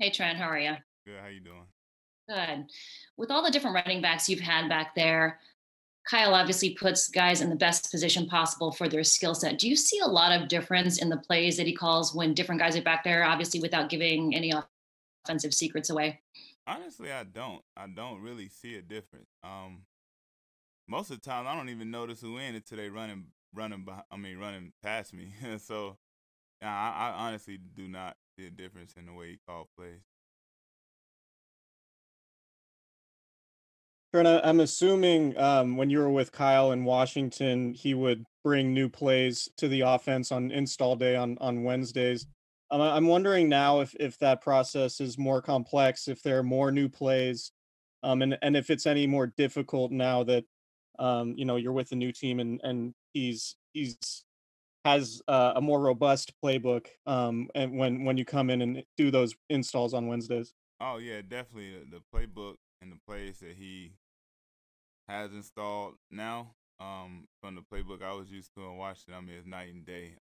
Hey Trent, how are you? Good. How you doing? Good. With all the different running backs you've had back there, Kyle obviously puts guys in the best position possible for their skill set. Do you see a lot of difference in the plays that he calls when different guys are back there, obviously without giving any offensive secrets away? Honestly, I don't. I don't really see a difference. Most of the time, I don't even notice who in until they running past me. So, yeah, I honestly do not see a difference in the way he called plays. Trent, I'm assuming when you were with Kyle in Washington, he would bring new plays to the offense on install day on Wednesdays. I'm wondering now if that process is more complex, if there are more new plays, and if it's any more difficult now that you're with a new team and he's has a more robust playbook, and when you come in and do those installs on Wednesdays. Oh yeah, definitely the playbook and the plays that he has installed now. From the playbook I was used to in Washington, I mean, it's night and day.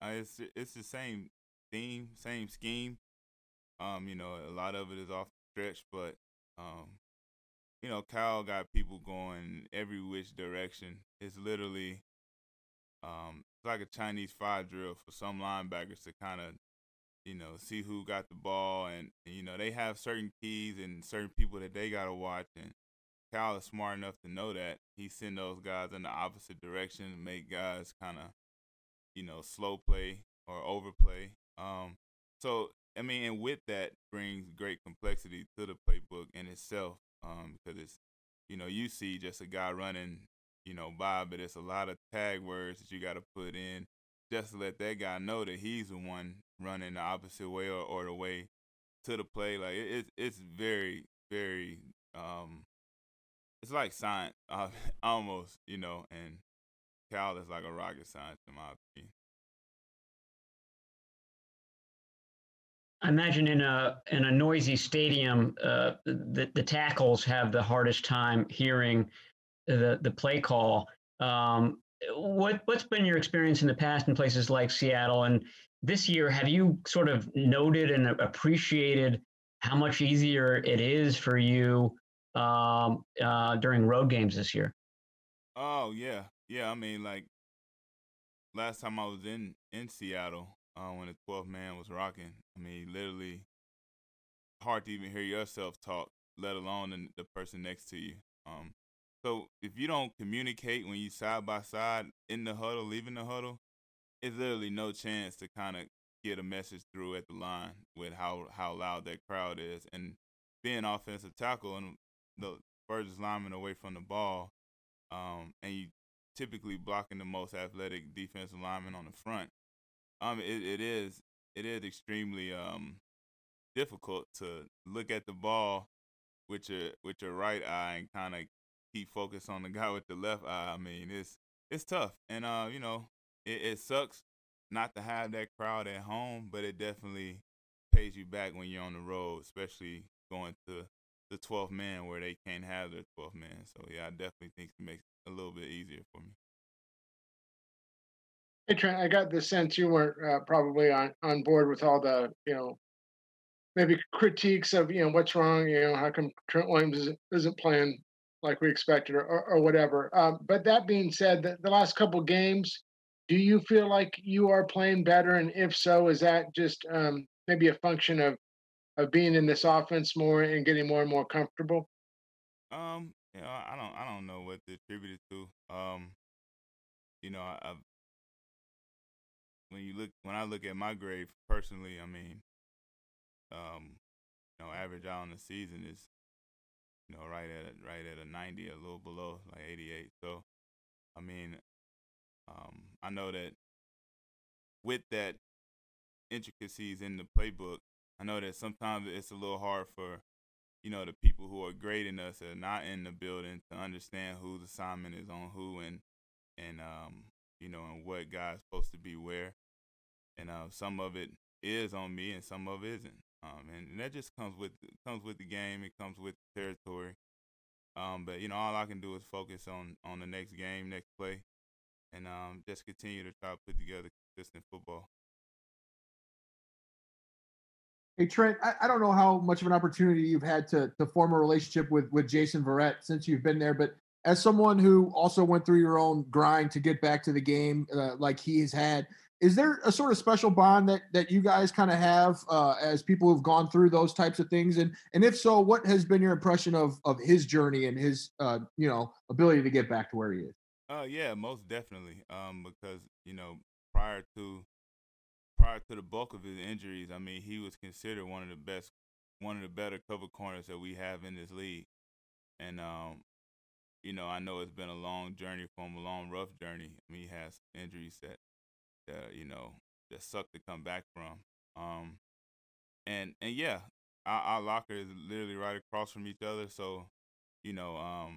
It's the same theme, same scheme. A lot of it is off the stretch, but um, Kyle got people going every which direction. It's literally it's like a Chinese fire drill for some linebackers to kind of, see who got the ball and they have certain keys and certain people that they gotta watch and Kyle is smart enough to know that. He send those guys in the opposite direction and make guys kind of, slow play or overplay. So I mean, and with that brings great complexity to the playbook in itself, because it's, you see just a guy running, by, but it's a lot of tag words that you got to put in just to let that guy know that he's the one running the opposite way or the way to the play. Like it's very very it's like science, almost, and Cal is like a rocket science in my opinion. I imagine in a noisy stadium, the tackles have the hardest time hearing the play call. What's been your experience in the past in places like Seattle and this year? Have you sort of noted and appreciated how much easier it is for you during road games this year? Oh yeah, yeah. I mean, like last time I was in Seattle, when the 12th man was rocking. I mean, literally hard to even hear yourself talk, let alone the person next to you. So if you don't communicate when you side by side in the huddle, leaving the huddle, it's literally no chance to kind of get a message through at the line with how loud that crowd is. And being offensive tackle and the furthest lineman away from the ball, and you typically blocking the most athletic defensive lineman on the front. It is extremely difficult to look at the ball with your right eye and kind of keep focus on the guy with the left eye. I mean, it's tough, and it sucks not to have that crowd at home, but it definitely pays you back when you're on the road, especially going to the 12th man where they can't have their 12th man. So yeah, I definitely think it makes it a little bit easier for me. Hey Trent, I got the sense you weren't probably on board with all the maybe critiques of what's wrong, how come Trent Williams isn't playing like we expected or whatever. But that being said, the last couple games, do you feel like you are playing better? And if so, is that just maybe a function of being in this offense more and getting more and more comfortable? I don't know what to attribute it to. When I look at my grade personally, I mean, um, average out on the season is right at a 90, a little below like 88. So I mean, I know that with that intricacies in the playbook, I know that sometimes it's a little hard for the people who are grading us that are not in the building to understand whose assignment is on who and what guy's supposed to be where. And some of it is on me and some of it isn't. And that just comes with the game. It comes with the territory. But all I can do is focus on the next game, next play, and just continue to try to put together consistent football. Hey Trent, I don't know how much of an opportunity you've had to form a relationship with Jason Verrett since you've been there, but as someone who also went through your own grind to get back to the game, like he has had, is there a sort of special bond that you guys kind of have as people who've gone through those types of things? And if so, what has been your impression of his journey and his ability to get back to where he is? Yeah, most definitely. Because prior to the bulk of his injuries, I mean, he was considered one of the better cover corners that we have in this league. And I know it's been a long journey for him, a long, rough journey. I mean, he has injuries that suck to come back from. And yeah, our locker is literally right across from each other. So, you know,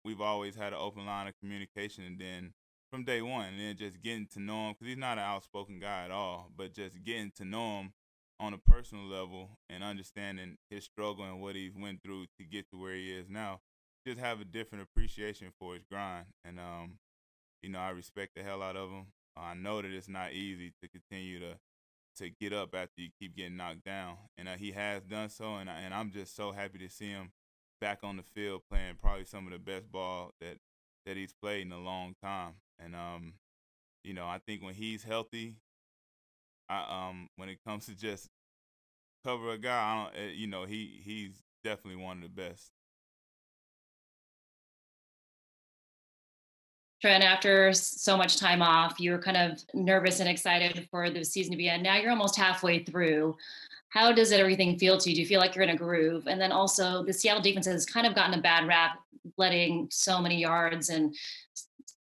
we've always had an open line of communication, and then from day one, and then just getting to know him, because he's not an outspoken guy at all, but just getting to know him on a personal level and understanding his struggle and what he's went through to get to where he is now, just have a different appreciation for his grind. And I respect the hell out of him. I know that it's not easy to continue to get up after you keep getting knocked down, and he has done so. And I'm just so happy to see him back on the field playing probably some of the best ball that he's played in a long time. And I think when he's healthy, when it comes to just cover a guy, he's definitely one of the best. Trent, after so much time off, you were kind of nervous and excited for the season to be end. Now you're almost halfway through. How does everything feel to you? Do you feel like you're in a groove? And then also, the Seattle defense has kind of gotten a bad rap, letting so many yards, and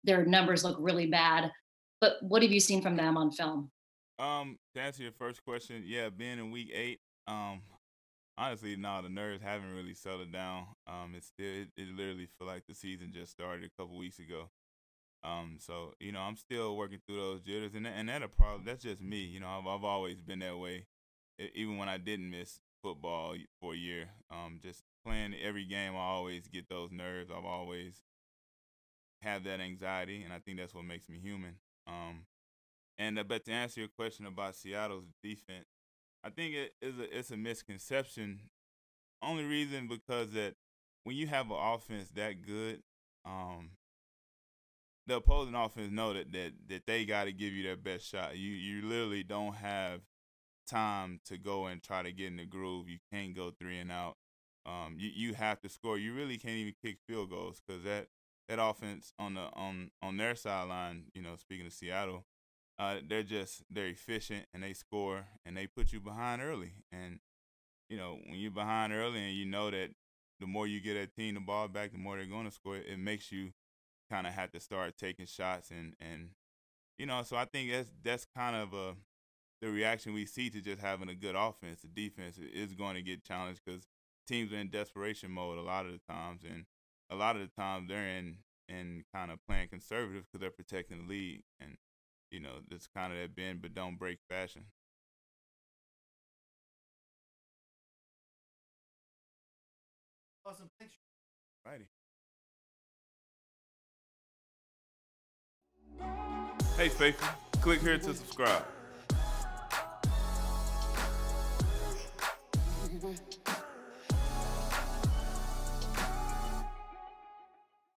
their numbers look really bad. But what have you seen from them on film? To answer your first question, yeah, being in week 8, honestly, no, the nerves haven't really settled down. It literally feel like the season just started a couple weeks ago. So I'm still working through those jitters, and that a problem. That's just me. I've always been that way, even when I didn't miss football for a year. Just playing every game, I always get those nerves. I've always have that anxiety, and I think that's what makes me human. But to answer your question about Seattle's defense, I think it's a misconception. Only reason because that when you have an offense that good, the opposing offense know that they got to give you their best shot. You literally don't have time to go and try to get in the groove. You can't go 3 and out. You have to score. You really can't even kick field goals, because that offense on their sideline, speaking of Seattle, they're efficient, and they score, and they put you behind early. And when you're behind early, and you know that the more you get that team the ball back, the more they're going to score. It makes you kind of have to start taking shots, and so I think that's kind of the reaction we see to just having a good offense. The defense is going to get challenged because teams are in desperation mode a lot of the times, and a lot of the times they're in kind of playing conservative because they're protecting the lead. And it's kind of that bend but don't break fashion. Awesome. Thanks. Righty. Hey, faithful, click here to subscribe.